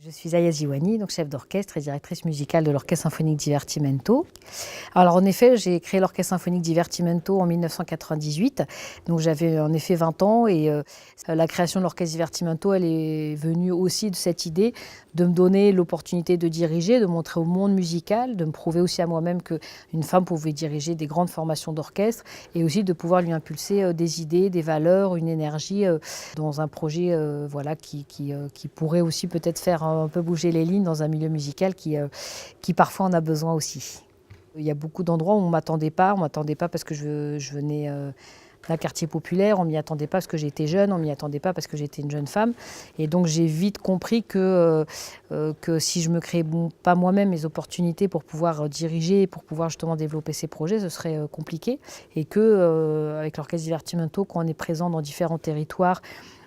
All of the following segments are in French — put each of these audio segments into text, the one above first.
Je suis Aya Ziwani, donc chef d'orchestre et directrice musicale de l'Orchestre Symphonique Divertimento. Alors en effet, j'ai créé l'Orchestre Symphonique Divertimento en 1998, donc j'avais en effet 20 ans et la création de l'Orchestre Divertimento, elle est venue aussi de cette idée de me donner l'opportunité de diriger, de montrer au monde musical, de me prouver aussi à moi-même qu'une femme pouvait diriger des grandes formations d'orchestre et aussi de pouvoir lui impulser des idées, des valeurs, une énergie dans un projet voilà, qui pourrait aussi peut-être faire un peu bouger les lignes dans un milieu musical qui parfois en a besoin aussi. Il y a beaucoup d'endroits où on ne m'attendait pas. On ne m'attendait pas parce que je venais d'un quartier populaire, on ne m'y attendait pas parce que j'étais jeune, on ne m'y attendait pas parce que j'étais une jeune femme. Et donc j'ai vite compris que si je ne me créais pas moi-même les opportunités pour pouvoir diriger, pour pouvoir justement développer ces projets, ce serait compliqué. Et qu'avec l'Orchestre Divertimento, quand on est présent dans différents territoires,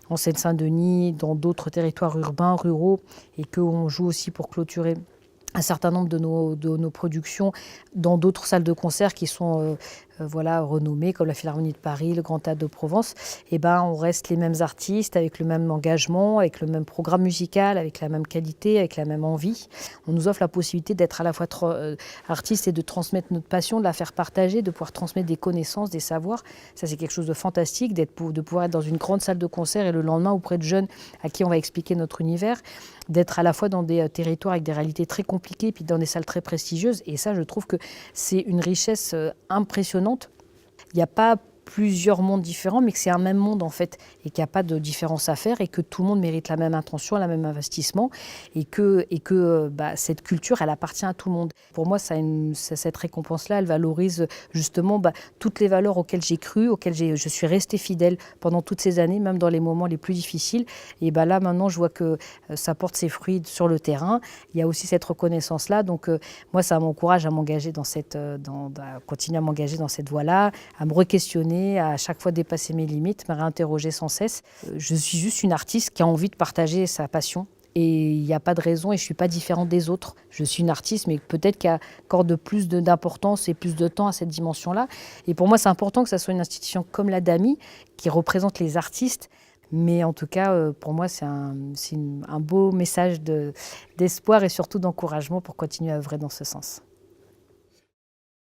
en Seine-Saint-Denis, dans d'autres territoires urbains, ruraux, et qu'on joue aussi pour clôturer un certain nombre de nos productions dans d'autres salles de concert qui sont voilà, renommées, comme la Philharmonie de Paris, le Grand Théâtre de Provence, et ben, on reste les mêmes artistes, avec le même engagement, avec le même programme musical, avec la même qualité, avec la même envie. On nous offre la possibilité d'être à la fois artistes et de transmettre notre passion, de la faire partager, de pouvoir transmettre des connaissances, des savoirs. Ça, c'est quelque chose de fantastique, de pouvoir être dans une grande salle de concert et le lendemain auprès de jeunes à qui on va expliquer notre univers, d'être à la fois dans des territoires avec des réalités très compliquées, puis dans des salles très prestigieuses. Et ça, je trouve que c'est une richesse impressionnante. Il n'y a pas plusieurs mondes différents, mais que c'est un même monde en fait, et qu'il n'y a pas de différence à faire, et que tout le monde mérite la même attention, le même investissement, et que cette culture, elle appartient à tout le monde. Pour moi, cette récompense-là, elle valorise justement toutes les valeurs auxquelles j'ai cru, auxquelles je suis restée fidèle pendant toutes ces années, même dans les moments les plus difficiles. Et là, maintenant, je vois que ça porte ses fruits sur le terrain. Il y a aussi cette reconnaissance-là. Donc, moi, ça m'encourage à m'engager à continuer à m'engager dans cette voie-là, à me re-questionner, à chaque fois dépasser mes limites, me réinterroger sans cesse. Je suis juste une artiste qui a envie de partager sa passion. Et il n'y a pas de raison, et je ne suis pas différente des autres. Je suis une artiste, mais peut-être qu'elle accorde plus d'importance et plus de temps à cette dimension-là. Et pour moi, c'est important que ça soit une institution comme la DAMI, qui représente les artistes. Mais en tout cas, pour moi, c'est un beau message d'espoir et surtout d'encouragement pour continuer à œuvrer dans ce sens.